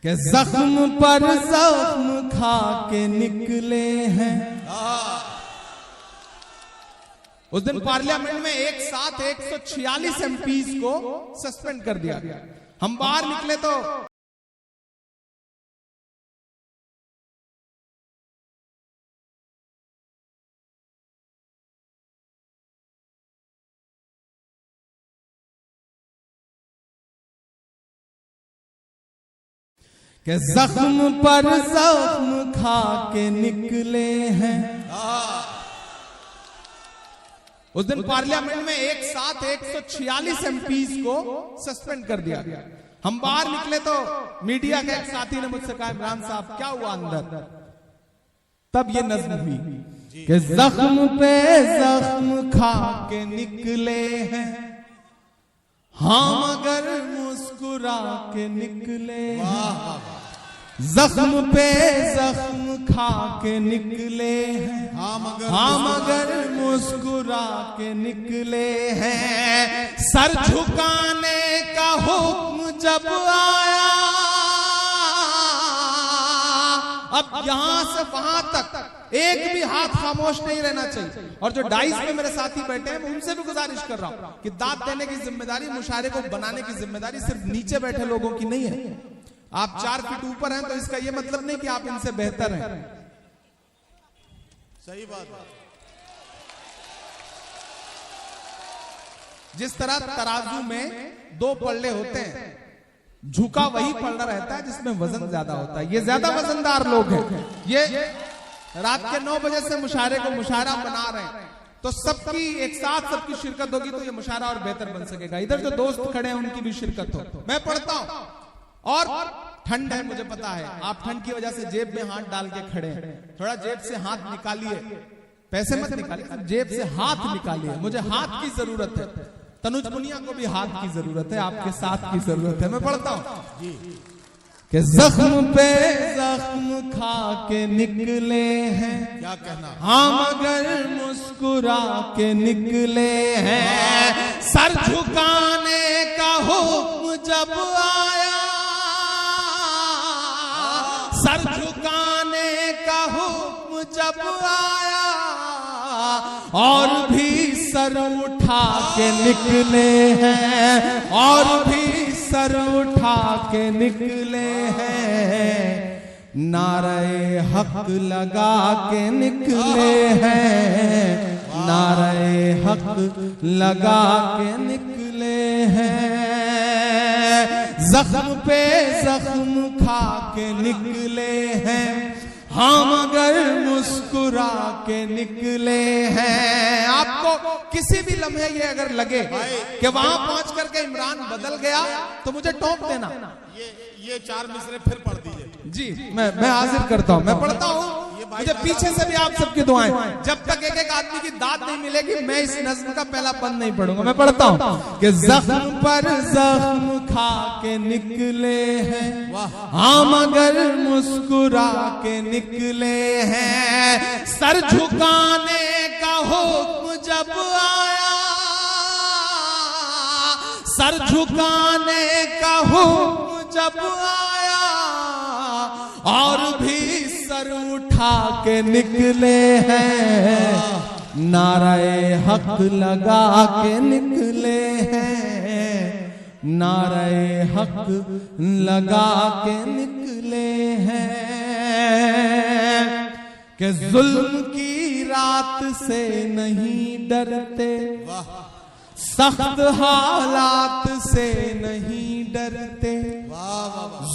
कि जख्म पर जख्म खा के निकले हैं। उस दिन पार्लियामेंट में एक साथ 146 एमपीज को सस्पेंड कर दिया गया। हम बाहर निकले तो कि जख्म पर जख्म खा के निकले हैं। उस दिन पार्लियामेंट में एक साथ 146 एमपीज को सस्पेंड कर दिया गया। हम बाहर निकले तो मीडिया के एक साथी ने मुझसे कहा, इमरान साहब क्या हुआ अंदर? तब ये नज्म हुई कि जख्म पे जख्म खा के निकले हैं, हाँ मगर मुस्कुरा के निकले हैं। जख्म पे जख्म खा के निकले हैं, हाँ मगर मुस्कुरा के निकले हैं। सर झुकाने का हुक्म जब आया, अब यहां से वहां तक एक भी हाथ खामोश नहीं रहना चाहिए। और जो डाइस में मेरे साथी बैठे हैं, मैं उनसे भी गुजारिश कर रहा हूं कि दाद देने की जिम्मेदारी, मुशायरे को बनाने की जिम्मेदारी सिर्फ नीचे बैठे लोगों की नहीं है। आप 4 फीट ऊपर हैं तो इसका यह मतलब नहीं कि आप इनसे बेहतर हैं। सही बात। जिस तरह तराजू में 2 पल्ले होते हैं, झुका वही पल्ला रहता है जिसमें वजन ज्यादा होता है। ये ज्यादा वजनदार लोग हैं, ये रात के 9 बजे से मुशायरे को मुशायरा बना रहे हैं, तो सबकी एक साथ सबकी शिरकत होगी तो ये मुशायरा और बेहतर बन सकेगा। इधर जो दोस्त खड़े हैं उनकी भी शिरकत हो। मैं पढ़ता हूं और ठंड है, मुझे पता है आप ठंड की वजह से जेब में हाथ डाल के खड़े हैं। थोड़ा जेब से हाथ निकालिए, पैसे मत निकालिए, जेब से हाथ निकालिए। मुझे हाथ की जरूरत है, तनुज पुनिया को भी हाथ की जरूरत है, आपके साथ की जरूरत है। मैं पढ़ता हूं कि जख्म पे जख्म खा के निकले हैं, क्या कहना, हाँ मगर मुस्कुरा के निकले हैं। सर झुकाने का हुक्म जब आया, सर झुकाने का हुक्म जब आया, और भी सर उठा के निकले हैं, और भी सर उठा के निकले हैं। नारे हक लगा के निकले हैं, नारे हक लगा के निकले हैं। जख्म पे जख्म खा के निकले हैं, हाँ मगर मुस्कुरा के निकले हैं। आपको किसी भी लम्हे ये अगर लगे कि वहां पहुंच करके इमरान बदल गया तो मुझे टोक देना। ये 4 मिसरे फिर पढ़ दीजिए जी। मैं हाजिर करता हूं, मैं पढ़ता हूं। मुझे पीछे से भी आप सबकी दुआएं। जब तक एक एक आदमी की दाद नहीं मिलेगी मैं इस नज्म का पहला बंद नहीं पढ़ूंगा। मैं पढ़ता हूं कि जख्म पर जख्म खा के निकले हैं, हाँ मगर मुस्कुरा के निकले हैं। सर झुकाने का हुक्म जब आया, सर झुकाने का हुक्म जब आया, और भी सर उठा के निकले हैं। नारे हक लगा के निकले हैं, नारे हक लगा के निकले हैं। कि जुल्म की रात से नहीं डरते, सख्त हालात से नहीं डरते,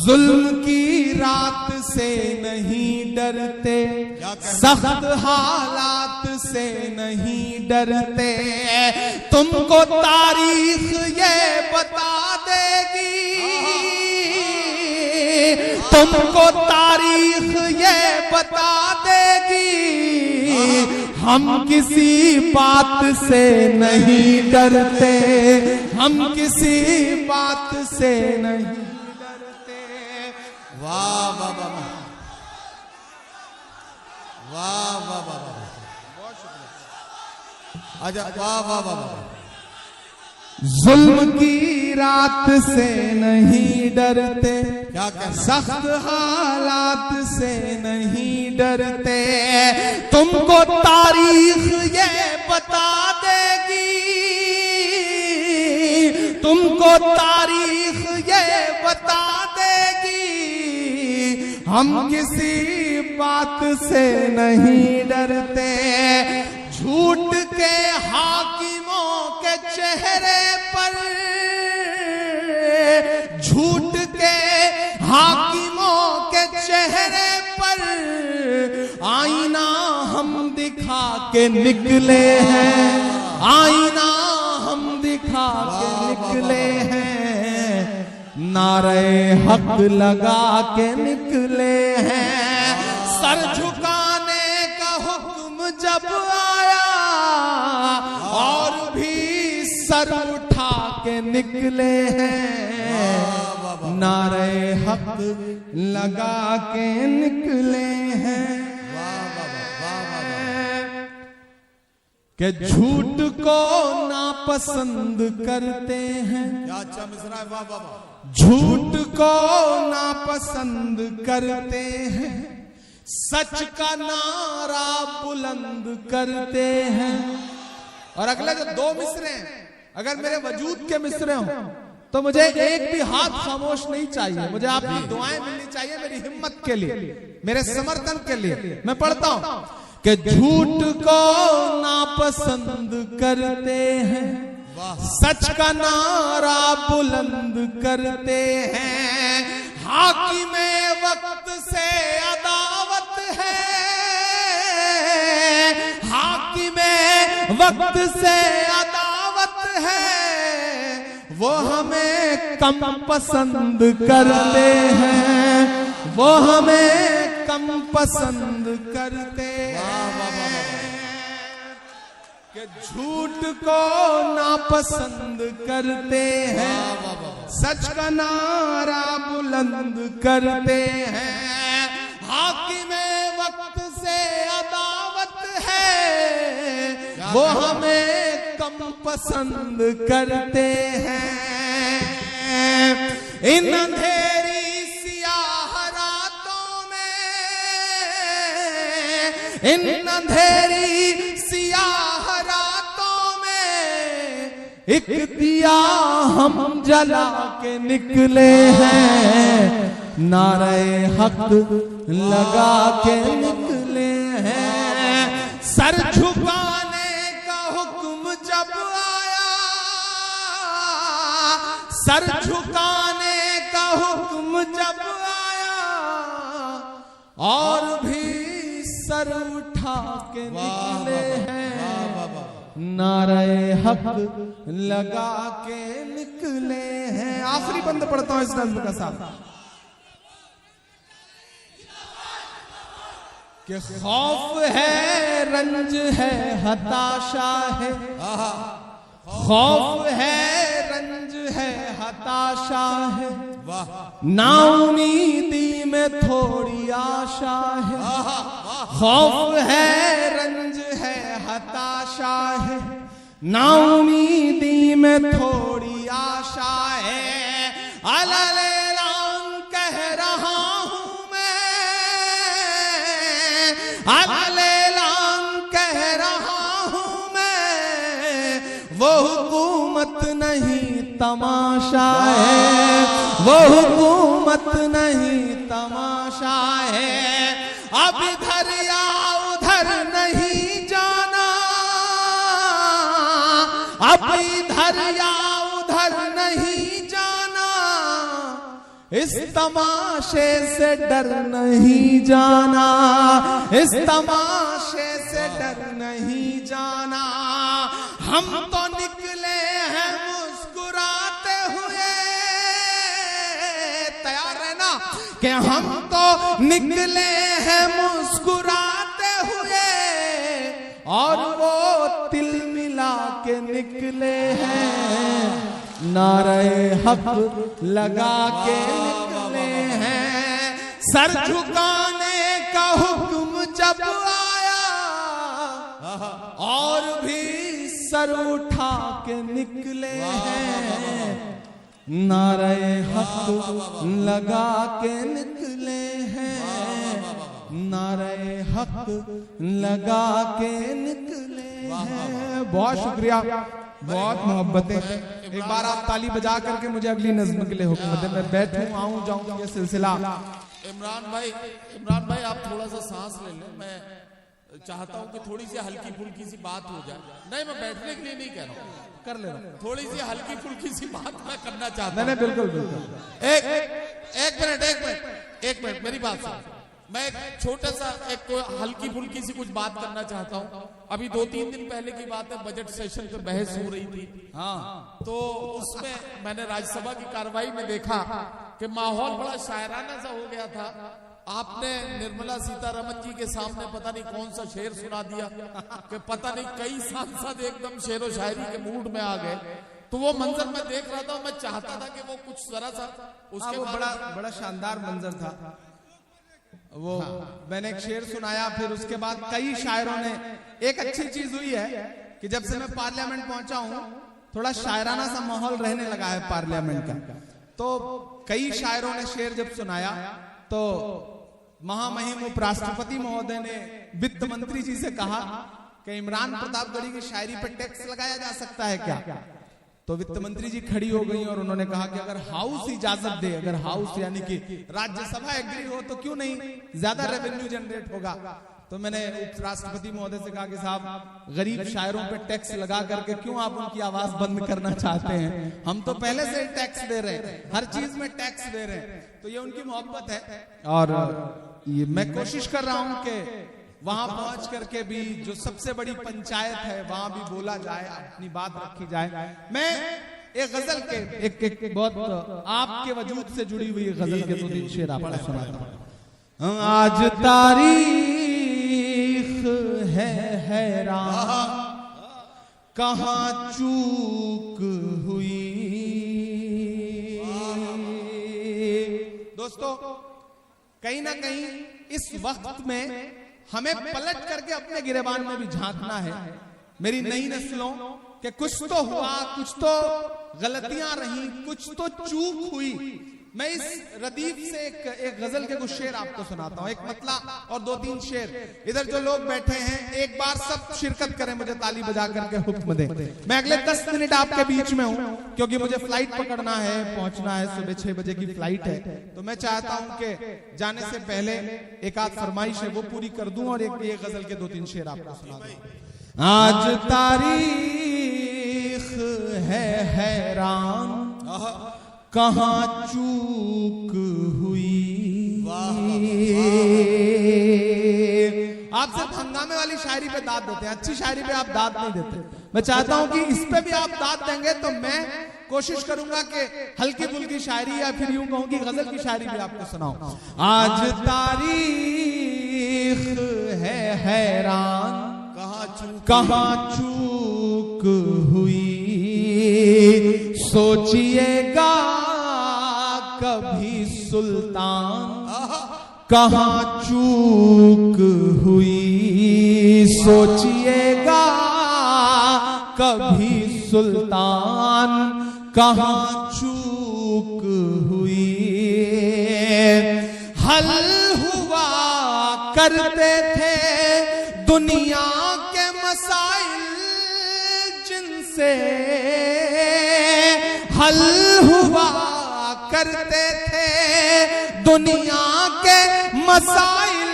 जुल्म की रात से नहीं डरते, सख्त हालात से नहीं डरते। तुमको तारीख ये बता देगी, तुमको तारीख ये बता देगी, हम किसी बात से नहीं डरते, हम किसी बात से नहीं डरते। वाह वाह वाह वाह वाह वाह, बहुत शुक्रिया। आजा, वाह वाह वाह। जुल्म की रात से नहीं डरते, क्या कहना? सख्त हालात से नहीं डरते, तुमको तारीख ये बता देगी, तुमको तारीख ये बता देगी, हम किसी बात से नहीं डरते। झूठ के हाकिमों के चेहरे पर, झूठ के हाकिमों के चेहरे पर आईना हम दिखा के निकले हैं, आईना हम दिखा के निकले हैं, नारे हक लगा के निकले हैं। सर झुकाने का हुक्म जब आया और भी सर उठा के निकले हैं, नारे हक लगा के निकले हैं। कि झूठ को नापसंद करते हैं, क्या अच्छा मिसरा है, वाह वाह वाह। झूठ को नापसंद करते हैं, सच का नारा बुलंद करते हैं। और अगले जो दो मिसरे हैं, अगर मेरे वजूद के मिसरे हों तो मुझे एक भी हाथ खामोश नहीं चाहिए, मुझे आपकी दुआएं मिलनी चाहिए मेरी हिम्मत के लिए, मेरे समर्थन के लिए। मैं पढ़ता हूं कि झूठ को नापसंद करते हैं, सच का नारा बुलंद करते हैं, हाकिमे वक्त से अदावत है, हाकिमे वक्त से अदावत है, वो हमें कम पसंद करते हैं, वो हमें कम पसंद करते हैं। कि झूठ को नापसंद करते हैं, सच का नारा बुलंद करते हैं, हाकिमे वक्त से अदावत है, वो हमें कम पसंद करते हैं। इन अंधेरी सियाह रातों में, इन अंधेरी सियाह रातों में एक दिया हम जला के निकले हैं, नारे हक लगा के निकले हैं। सर झुकाने का हुक्म जब आया, सर झुकाने का हुक्म जब आया और भी सर उठा के निकले हैं, नारे हक लगा के निकले हैं। आखिरी बंद पढ़ता हूं इस नज़्म का साथ कि खौफ है, रंज है, हताशा है, खौफ है, रंज है, हताशा है, नाउमीदी में थोड़ी आशा है। खौफ है, रंज है, हताशा है, नाउमीदी में थोड़ी आशा है, अलैलान कह रहा हूं मैं, अलैलान कह रहा हूं मैं, वो हुकूमत नहीं तमाशा है, वो हुकूमत नहीं तमाशा है, अब इधर या उधर नहीं जाना, अब इधर या उधर नहीं जाना, इस तमाशे से डर नहीं जाना, इस तमाशे से डर नहीं जाना। हम तो निकले हैं मुस्कुराते हुए, तैयार है ना कि हम तो निकले हैं मुस्कुराते हुए और वो तिल मिला के निकले हैं, नारे हक लगा के निकले हैं। सर झुकाने का हुक्म जब आया और भी सर उठा के निकले हैं, नारे हक लगा के निकले हैं, नारे हक लगा के निकले हैं। बहुत शुक्रिया, बहुत मोहब्बतें। एक बार आप ताली बजा करके मुझे अगली नज्म के लिए हुक्म दें। मैं बैठूं, आऊं, जाऊं, ये सिलसिला। इमरान भाई आप थोड़ा सा सांस ले लें। मैं चाहता हूं कि थोड़ी सी हल्की फुल्की सी बात हो जाए। नहीं, मैं बैठने के लिए नहीं कह रहा हूं, कर ले रहा। थोड़ी सी हल्की फुल्की सी बात मैं करना चाहता हूं। नहीं, बिल्कुल बिल्कुल। एक मिनट मेरी बात सुन। मैं एक छोटा सा एक हल्की फुल्की सी कुछ बात करना चाहता हूं। अभी 2-3 दिन पहले की बात है, बजट सेशन पे बहस हो रही थी। हाँ, तो उसमें मैंने राज्यसभा की कार्रवाई में देखा कि माहौल बड़ा शायराना सा हो गया था। आपने निर्मला सीतारमन जी के सामने पता नहीं कौन सा शेर सुना दिया कि पता नहीं कई सांसद एकदम शेरो शायरी के मूड में आ गए। तो वो मंजर मैं देख रहा था, मैं चाहता था कि वो कुछ जरा सा उसके वो बड़ा शानदार मंजर था वो। मैंने एक शेर सुनाया, फिर उसके बाद कई शायरों ने। एक अच्छी चीज हुई है कि जब से मैं पार्लियामेंट पहुंचा हूं, थोड़ा शायराना सा माहौल रहने लगा है पार्लियामेंट का। तो कई शायरों ने शेर जब सुनाया तो महामहिम उपराष्ट्रपति महोदय ने वित्त मंत्री जी से कहा कि इमरान प्रतापगढ़ी की शायरी पर टैक्स लगाया जा सकता है क्या? तो वित्त मंत्री जी खड़ी हो गई और उन्होंने कहा कि अगर हाउस इजाजत दे, अगर हाउस यानी कि राज्यसभा एग्री हो तो क्यों नहीं, ज्यादा रेवेन्यू जनरेट होगा। तो मैंने उपराष्ट्रपति महोदय से कहा कि साहब, गरीब शायरों पे टैक्स लगा करके क्यों आप उनकी आवाज बंद करना चाहते हैं? हम तो पहले से टैक्स दे रहे हैं, हर चीज में टैक्स दे रहे हैं। तो ये उनकी मोहब्बत है और ये मैं कोशिश कर रहा हूं कि वहां पहुंच करके भी जो सबसे बड़ी पंचायत है वहां भी बोला जाए, अपनी बात रखी जाए। मैं एक गजल के एक बहुत आपके वजूद से जुड़ी हुई गजल के 2-3 शेर आपको सुनाता हूं। आज तारीख है हैरान, कहां चूक हुई। दोस्तों, कहीं ना कहीं इस वक्त में हमें पलट करके अपने गिरेबान में भी झांकना है। मेरी नई नस्लों के कुछ तो हुआ, कुछ तो गलतियां रही, कुछ तो चूक हुई। मैं इस रदीफ से एक गजल के कुछ शेर आपको सुनाता हूं, एक मतला और 2-3 शेर। इधर जो लोग बैठे हैं, एक बार सब शिरकत करें, मुझे ताली बजा करके हुक्म दें। मैं अगले 10 मिनट आपके बीच में हूं क्योंकि मुझे फ्लाइट पकड़ना है, पहुंचना है, सुबह 6 बजे की फ्लाइट है। तो मैं चाहता हूं कि जाने से पहले एक आध फरमाइश है वो पूरी कर दूं और एक गजल के 2-3 शेर आपको सुना दूं। आज तारीख है हैरान, कहां चूक हुई। आप सिर्फ हंगामे वाली शायरी पे दाद देते हैं, अच्छी शायरी पे आप दाद नहीं देते। मैं चाहता हूं कि इस पे भी आप दाद देंगे तो मैं कोशिश करूंगा कि हल्की फुल्की शायरी या फिर यूं कहूं कि गजल की शायरी भी आपको सुनाऊं। आज तारीख है हैरान, कहां चूक हुई। सोचिएगा कभी सुल्तान, कहां चूक हुई। सोचिएगा कभी सुल्तान, कहां चूक हुई। हल हुआ करते थे दुनिया के मसाइल जिनसे, हल हुआ करते थे दुनिया के मसाइल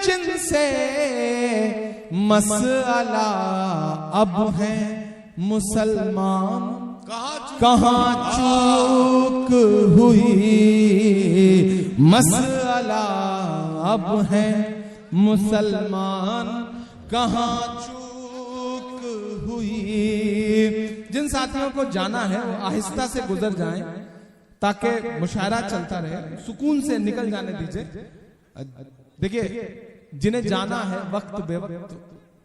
जिनसे। मसला अब है मुसलमान, कहां चूक हुई। मसला अब है मुसलमान, कहां चूक हुई। जिन साथियों को जाना है वो आहिस्ता से गुजर जाएं ताकि मुशायरा चलता रहे, सुकून से निकल जाने दीजिए। देखिए, जिन्हें जाना है वक्त बेवक्त,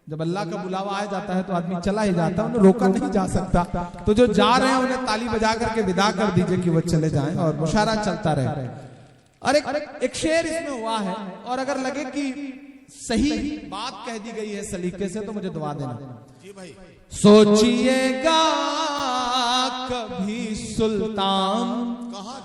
जब अल्लाह का बुलावा आ जाता है तो आदमी चला ही जाता है, उन्हें रोका नहीं जा सकता। तो जो जा रहे हैं उन्हें ताली बजा करके विदा कर दीजिए कि वो चले जाएं और मुशायरा चलता रहे। और एक शेर इसमें हुआ है और अगर लगे कि सही बात कह दी गई है सलीके से तो मुझे दुआ देना। जी भाई। सोचिएगा कभी सुल्तान कहाँ